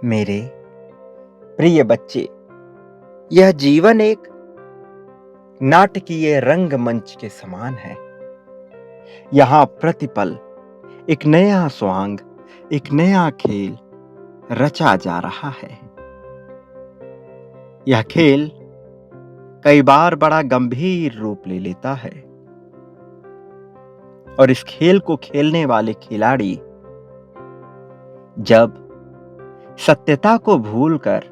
मेरे प्रिय बच्चे, यह जीवन एक नाटकीय रंगमंच के समान है। यहाँ प्रतिपल एक नया स्वांग, एक नया खेल रचा जा रहा है। यह खेल कई बार बड़ा गंभीर रूप ले लेता है और इस खेल को खेलने वाले खिलाड़ी जब सत्यता को भूलकर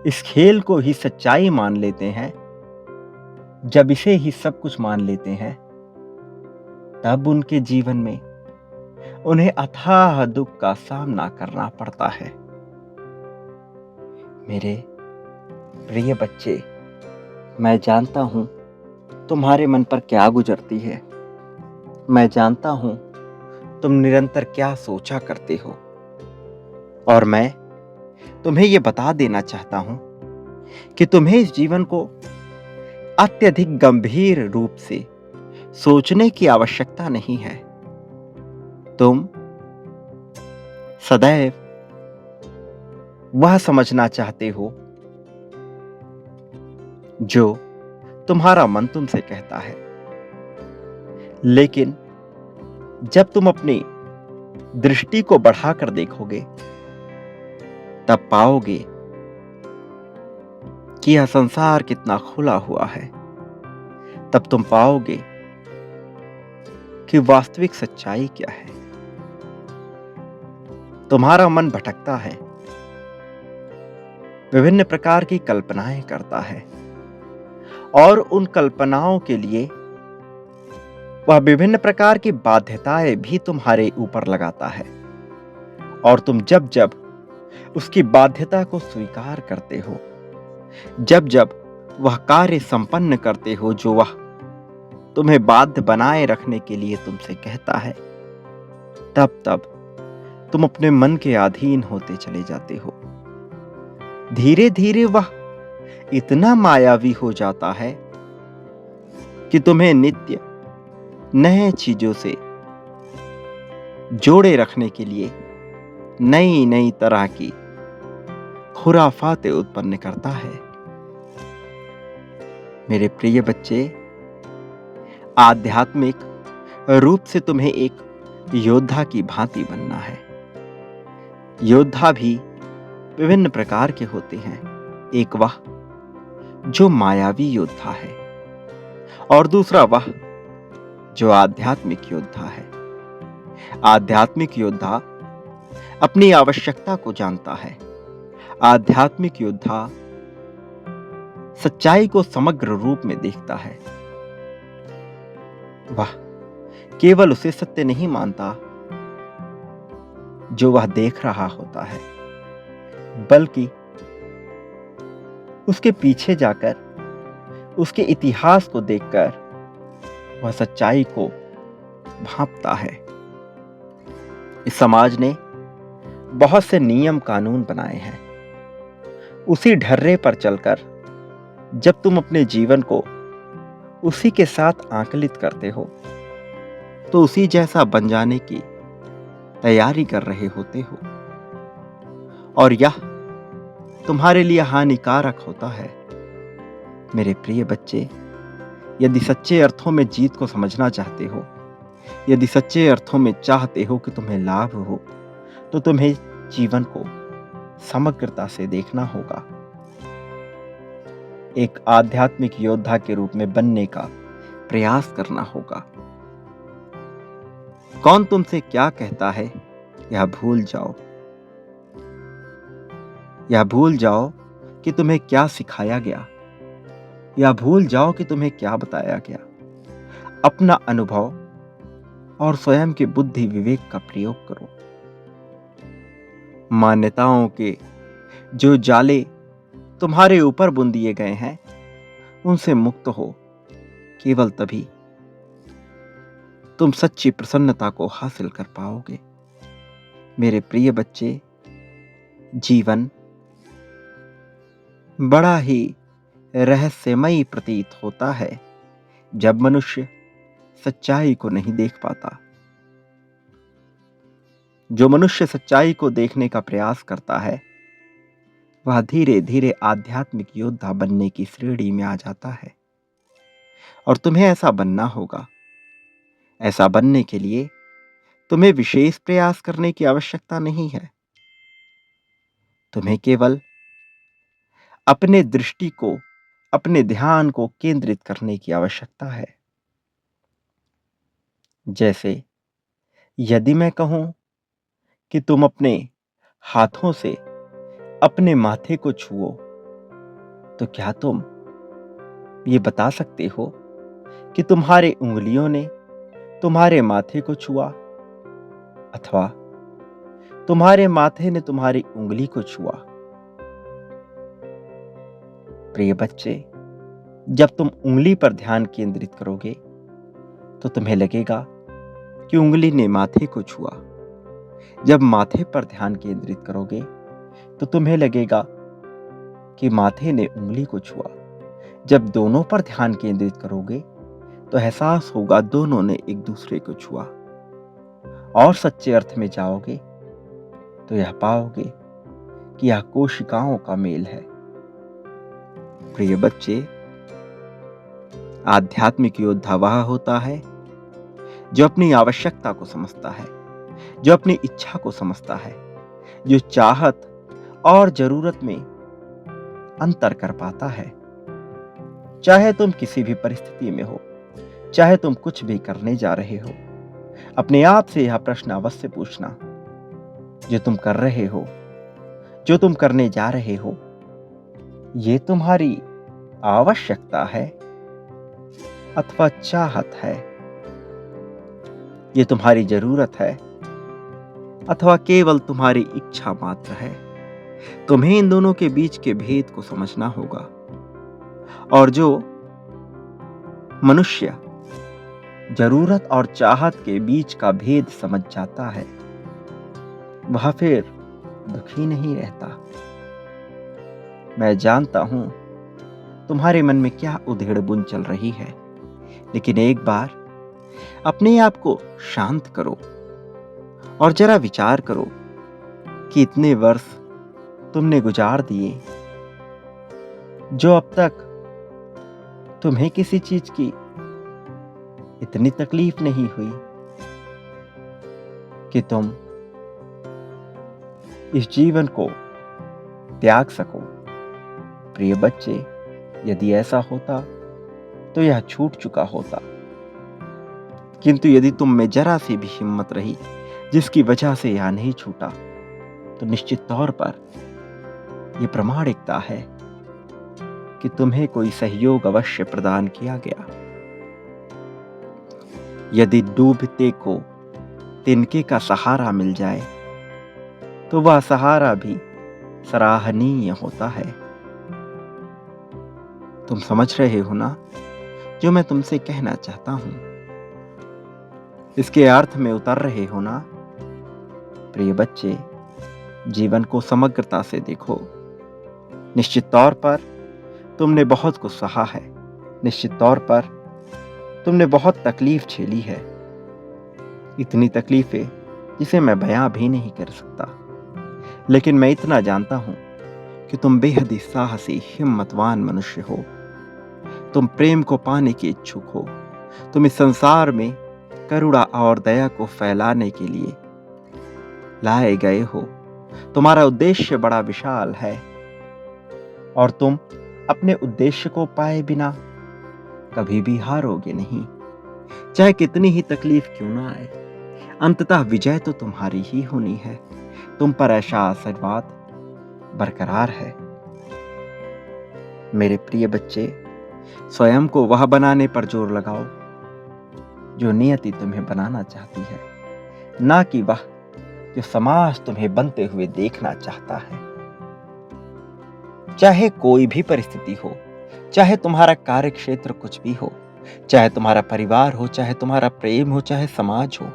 इस खेल को ही सच्चाई मान लेते हैं, जब इसे ही सब कुछ मान लेते हैं, तब उनके जीवन में उन्हें अथाह दुख का सामना करना पड़ता है। मेरे प्रिय बच्चे, मैं जानता हूं तुम्हारे मन पर क्या गुजरती है। मैं जानता हूं तुम निरंतर क्या सोचा करते हो और मैं तुम्हें यह बता देना चाहता हूं कि तुम्हें इस जीवन को अत्यधिक गंभीर रूप से सोचने की आवश्यकता नहीं है। तुम सदैव वह समझना चाहते हो जो तुम्हारा मन तुमसे कहता है, लेकिन जब तुम अपनी दृष्टि को बढ़ाकर देखोगे तब पाओगे कि यह संसार कितना खुला हुआ है। तब तुम पाओगे कि वास्तविक सच्चाई क्या है। तुम्हारा मन भटकता है, विभिन्न प्रकार की कल्पनाएं करता है और उन कल्पनाओं के लिए वह विभिन्न प्रकार की बाध्यताएं भी तुम्हारे ऊपर लगाता है और तुम जब जब उसकी बाध्यता को स्वीकार करते हो, जब जब वह कार्य संपन्न करते हो जो वह तुम्हें बाध्य बनाए रखने के लिए तुमसे कहता है, तब तब तुम अपने मन के अधीन होते चले जाते हो। धीरे धीरे वह इतना मायावी हो जाता है कि तुम्हें नित्य नए चीजों से जोड़े रखने के लिए नई नई तरह की खुराफातें उत्पन्न करता है। मेरे प्रिय बच्चे, आध्यात्मिक रूप से तुम्हें एक योद्धा की भांति बनना है। योद्धा भी विभिन्न प्रकार के होते हैं। एक वह जो मायावी योद्धा है और दूसरा वह जो आध्यात्मिक योद्धा है। आध्यात्मिक योद्धा अपनी आवश्यकता को जानता है। आध्यात्मिक योद्धा सच्चाई को समग्र रूप में देखता है। वह केवल उसे सत्य नहीं मानता जो वह देख रहा होता है, बल्कि उसके पीछे जाकर उसके इतिहास को देखकर वह सच्चाई को भांपता है। इस समाज ने बहुत से नियम कानून बनाए हैं। उसी ढर्रे पर चलकर जब तुम अपने जीवन को उसी के साथ आंकलित करते हो, तो उसी जैसा बन जाने की तैयारी कर रहे होते हो और यह तुम्हारे लिए हानिकारक होता है। मेरे प्रिय बच्चे, यदि सच्चे अर्थों में जीत को समझना चाहते हो, यदि सच्चे अर्थों में चाहते हो कि तुम्हें लाभ हो, तो तुम्हें जीवन को समग्रता से देखना होगा। एक आध्यात्मिक योद्धा के रूप में बनने का प्रयास करना होगा। कौन तुमसे क्या कहता है, यह भूल जाओ। यह भूल जाओ कि तुम्हें क्या सिखाया गया। यह भूल जाओ कि तुम्हें क्या बताया गया। अपना अनुभव और स्वयं के बुद्धि विवेक का प्रयोग करो। मान्यताओं के जो जाले तुम्हारे ऊपर बुन दिए गए हैं, उनसे मुक्त हो। केवल तभी तुम सच्ची प्रसन्नता को हासिल कर पाओगे। मेरे प्रिय बच्चे, जीवन बड़ा ही रहस्यमयी प्रतीत होता है जब मनुष्य सच्चाई को नहीं देख पाता। जो मनुष्य सच्चाई को देखने का प्रयास करता है वह धीरे धीरे आध्यात्मिक योद्धा बनने की श्रेणी में आ जाता है। और तुम्हें ऐसा बनना होगा। ऐसा बनने के लिए तुम्हें विशेष प्रयास करने की आवश्यकता नहीं है। तुम्हें केवल अपने दृष्टि को, अपने ध्यान को केंद्रित करने की आवश्यकता है। जैसे यदि मैं कहूं कि तुम अपने हाथों से अपने माथे को छुओ, तो क्या तुम ये बता सकते हो कि तुम्हारे उंगलियों ने तुम्हारे माथे को छुआ अथवा तुम्हारे माथे ने तुम्हारी उंगली को छुआ? प्रिय बच्चे, जब तुम उंगली पर ध्यान केंद्रित करोगे तो तुम्हें लगेगा कि उंगली ने माथे को छुआ। जब माथे पर ध्यान केंद्रित करोगे तो तुम्हें लगेगा कि माथे ने उंगली को छुआ। जब दोनों पर ध्यान केंद्रित करोगे तो एहसास होगा दोनों ने एक दूसरे को छुआ। और सच्चे अर्थ में जाओगे तो यह पाओगे कि यह कोशिकाओं का मेल है। प्रिय बच्चे, आध्यात्मिक योद्धा वह होता है जो अपनी आवश्यकता को समझता है, जो अपनी इच्छा को समझता है, जो चाहत और जरूरत में अंतर कर पाता है। चाहे तुम किसी भी परिस्थिति में हो, चाहे तुम कुछ भी करने जा रहे हो, अपने आप से यह प्रश्न अवश्य पूछना, जो तुम कर रहे हो, जो तुम करने जा रहे हो, ये तुम्हारी आवश्यकता है अथवा चाहत है? ये तुम्हारी जरूरत है अथवा केवल तुम्हारी इच्छा मात्र है? तुम्हें इन दोनों के बीच के भेद को समझना होगा। और जो मनुष्य जरूरत और चाहत के बीच का भेद समझ जाता है वह फिर दुखी नहीं रहता। मैं जानता हूं तुम्हारे मन में क्या उधेड़-बुन चल रही है, लेकिन एक बार अपने आप को शांत करो और जरा विचार करो कि इतने वर्ष तुमने गुजार दिए, जो अब तक तुम्हें किसी चीज की इतनी तकलीफ नहीं हुई कि तुम इस जीवन को त्याग सको। प्रिय बच्चे, यदि ऐसा होता तो यह छूट चुका होता, किंतु यदि तुम में जरा सी भी हिम्मत रही जिसकी वजह से यह नहीं छूटा, तो निश्चित तौर पर यह प्रमाणिकता है कि तुम्हें कोई सहयोग अवश्य प्रदान किया गया। यदि डूबते को तिनके का सहारा मिल जाए तो वह सहारा भी सराहनीय होता है। तुम समझ रहे हो ना जो मैं तुमसे कहना चाहता हूं? इसके अर्थ में उतर रहे हो ना? प्रिय बच्चे, जीवन को समग्रता से देखो। निश्चित तौर पर तुमने बहुत कुछ सहा है, निश्चित तौर पर तुमने बहुत तकलीफ झेली है, इतनी तकलीफें जिसे मैं बयां भी नहीं कर सकता। लेकिन मैं इतना जानता हूं कि तुम बेहद ही साहसी, हिम्मतवान मनुष्य हो। तुम प्रेम को पाने के इच्छुक हो। तुम इस संसार में करुणा और दया को फैलाने के लिए लाए गए हो। तुम्हारा उद्देश्य बड़ा विशाल है और तुम अपने उद्देश्य को पाए बिना कभी भी हारोगे नहीं। चाहे कितनी ही तकलीफ क्यों ना आए, अंततः विजय तो तुम्हारी ही होनी है। तुम पर ऐसा आशीर्वाद बरकरार है। मेरे प्रिय बच्चे, स्वयं को वह बनाने पर जोर लगाओ जो नियति तुम्हें बनाना चाहती है, ना कि वह जो समाज तुम्हें बनते हुए देखना चाहता है। चाहे कोई भी परिस्थिति हो, चाहे तुम्हारा कार्य क्षेत्र कुछ भी हो, चाहे तुम्हारा परिवार हो, चाहे तुम्हारा प्रेम हो, चाहे समाज हो,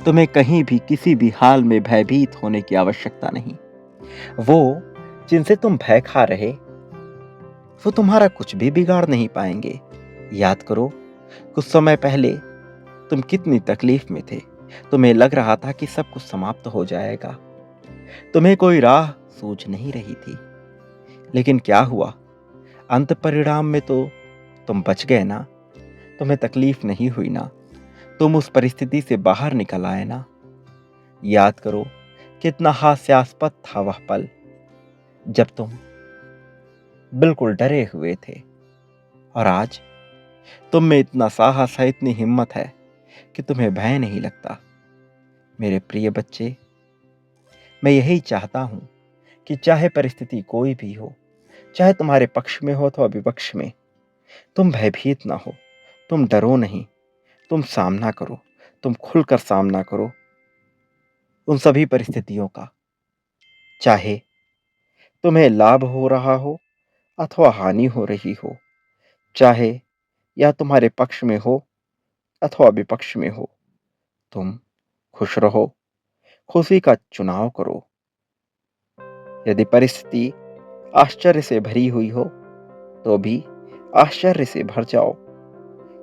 तुम्हें कहीं भी किसी भी हाल में भयभीत होने की आवश्यकता नहीं। वो जिनसे तुम भय खा रहे वो तुम्हारा कुछ भी बिगाड़ नहीं पाएंगे। याद करो, कुछ समय पहले तुम कितनी तकलीफ में थे, तुम्हें लग रहा था कि सब कुछ समाप्त हो जाएगा। तुम्हें कोई राह सूझ नहीं रही थी। लेकिन क्या हुआ? अंत परिणाम में तो तुम बच गए ना। तुम्हें तकलीफ नहीं हुई ना। तुम उस परिस्थिति से बाहर निकल आए ना। याद करो कितना हास्यास्पद था वह पल, जब तुम बिल्कुल डरे हुए थे। और आज तुम में इतना साहस है, इतनी हिम्मत है कि तुम्हें भय नहीं लगता। मेरे प्रिय बच्चे, मैं यही चाहता हूं कि चाहे परिस्थिति कोई भी हो, चाहे तुम्हारे पक्ष में हो अथवा विपक्ष में, तुम भयभीत ना हो, तुम डरो नहीं, तुम सामना करो, तुम खुलकर सामना करो उन सभी परिस्थितियों का। चाहे तुम्हें लाभ हो रहा हो अथवा हानि हो रही हो, चाहे यह तुम्हारे पक्ष में हो अथवा विपक्ष में हो, तुम खुश रहो, खुशी का चुनाव करो। यदि परिस्थिति आश्चर्य से भरी हुई हो तो भी आश्चर्य से भर जाओ।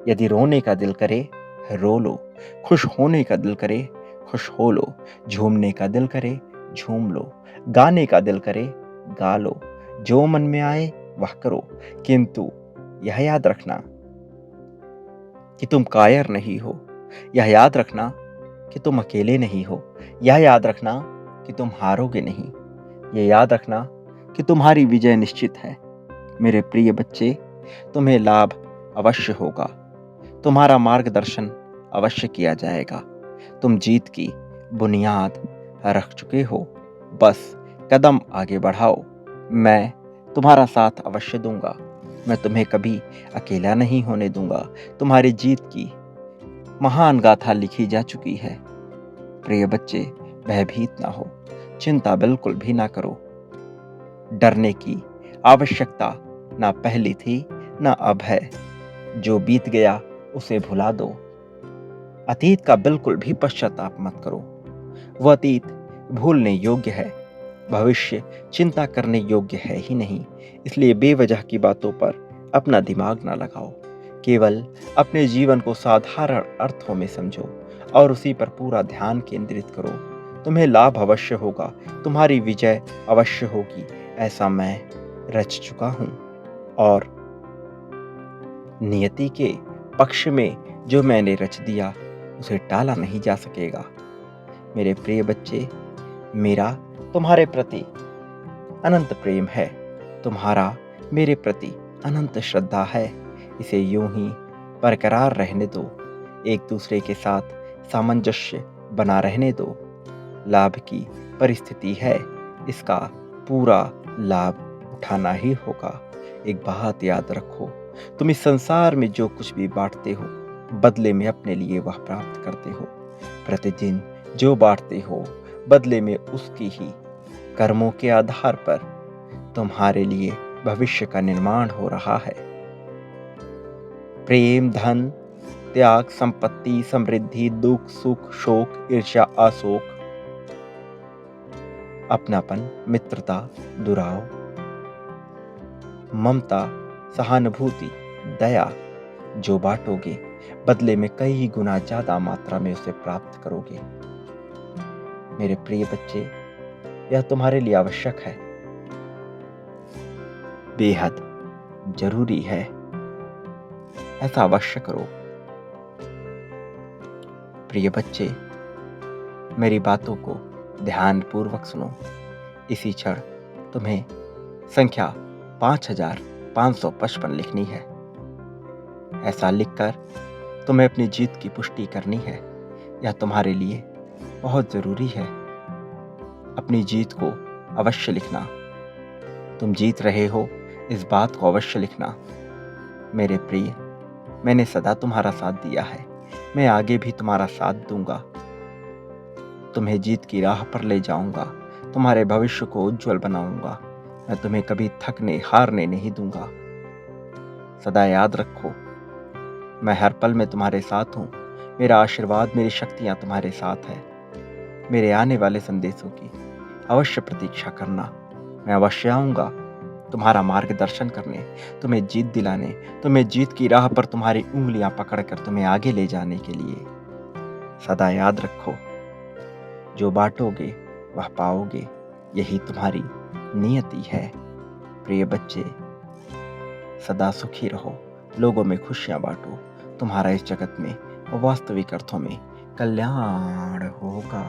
यदि रोने का दिल करे रो लो, खुश होने का दिल करे खुश हो लो, झूमने का दिल करे झूम लो, गाने का दिल करे गा लो, जो मन में आए वह करो। किंतु यह याद रखना कि तुम कायर नहीं हो, यह याद रखना कि तुम अकेले नहीं हो, यह याद रखना कि तुम हारोगे नहीं, यह याद रखना कि तुम्हारी विजय निश्चित है। मेरे प्रिय बच्चे, तुम्हें लाभ अवश्य होगा, तुम्हारा मार्गदर्शन अवश्य किया जाएगा। तुम जीत की बुनियाद रख चुके हो, बस कदम आगे बढ़ाओ। मैं तुम्हारा साथ अवश्य दूंगा, मैं तुम्हें कभी अकेला नहीं होने दूंगा। तुम्हारी जीत की महान गाथा लिखी जा चुकी है। प्रिय बच्चे, भयभीत ना हो, चिंता बिल्कुल भी ना करो। डरने की आवश्यकता ना पहले थी ना अब है। जो बीत गया उसे भुला दो। अतीत का बिल्कुल भी पश्चाताप मत करो, वह अतीत भूलने योग्य है, भविष्य चिंता करने योग्य है ही नहीं। इसलिए बेवजह की बातों पर अपना दिमाग ना लगाओ, केवल अपने जीवन को साधारण अर्थों में समझो और उसी पर पूरा ध्यान केंद्रित करो। तुम्हें लाभ अवश्य होगा, तुम्हारी विजय अवश्य होगी, ऐसा मैं रच चुका हूं। और नियति के पक्ष में जो मैंने रच दिया उसे टाला नहीं जा सकेगा। मेरे प्रिय बच्चे, मेरा तुम्हारे प्रति अनंत प्रेम है, तुम्हारा मेरे प्रति अनंत श्रद्धा है। इसे यूं ही बरकरार रहने दो, एक दूसरे के साथ सामंजस्य बना रहने दो। लाभ की परिस्थिति है, इसका पूरा लाभ उठाना ही होगा। एक बात याद रखो, तुम इस संसार में जो कुछ भी बांटते हो, बदले में अपने लिए वह प्राप्त करते हो। प्रतिदिन जो बांटते हो, बदले में उसकी ही कर्मों के आधार पर तुम्हारे लिए भविष्य का निर्माण हो रहा है। प्रेम, धन, त्याग, संपत्ति, समृद्धि, दुख, सुख, शोक, ईर्ष्या, आशोक, अपनापन, मित्रता, दुराव, ममता, सहानुभूति, दया, जो बांटोगे बदले में कई गुना ज्यादा मात्रा में उसे प्राप्त करोगे। मेरे प्रिय बच्चे, यह तुम्हारे लिए आवश्यक है, बेहद जरूरी है, ऐसा अवश्य करो। प्रिय बच्चे, मेरी बातों को ध्यानपूर्वक सुनो। इसी क्षण तुम्हें संख्या 5555 लिखनी है। ऐसा लिखकर तुम्हें अपनी जीत की पुष्टि करनी है। यह तुम्हारे लिए बहुत जरूरी है। अपनी जीत को अवश्य लिखना। तुम जीत रहे हो, इस बात को अवश्य लिखना। मेरे प्रिय, मैंने सदा तुम्हारा साथ दिया है, मैं आगे भी तुम्हारा साथ दूंगा। तुम्हें जीत की राह पर ले जाऊंगा, तुम्हारे भविष्य को उज्जवल बनाऊंगा। मैं तुम्हें कभी थकने हारने नहीं दूंगा। सदा याद रखो, मैं हर पल में तुम्हारे साथ हूँ। मेरा आशीर्वाद, मेरी शक्तियाँ तुम्हारे साथ है। मेरे आने वाले संदेशों की अवश्य प्रतीक्षा करना। मैं अवश्य आऊँगा तुम्हारा मार्गदर्शन करने, तुम्हें जीत दिलाने, तुम्हें जीत की राह पर तुम्हारी उंगलियां पकड़कर तुम्हें आगे ले जाने के लिए। सदा याद रखो, जो बांटोगे वह पाओगे, यही तुम्हारी नियति है। प्रिय बच्चे, सदा सुखी रहो, लोगों में खुशियां बांटो, तुम्हारा इस जगत में वास्तविक अर्थों में कल्याण होगा।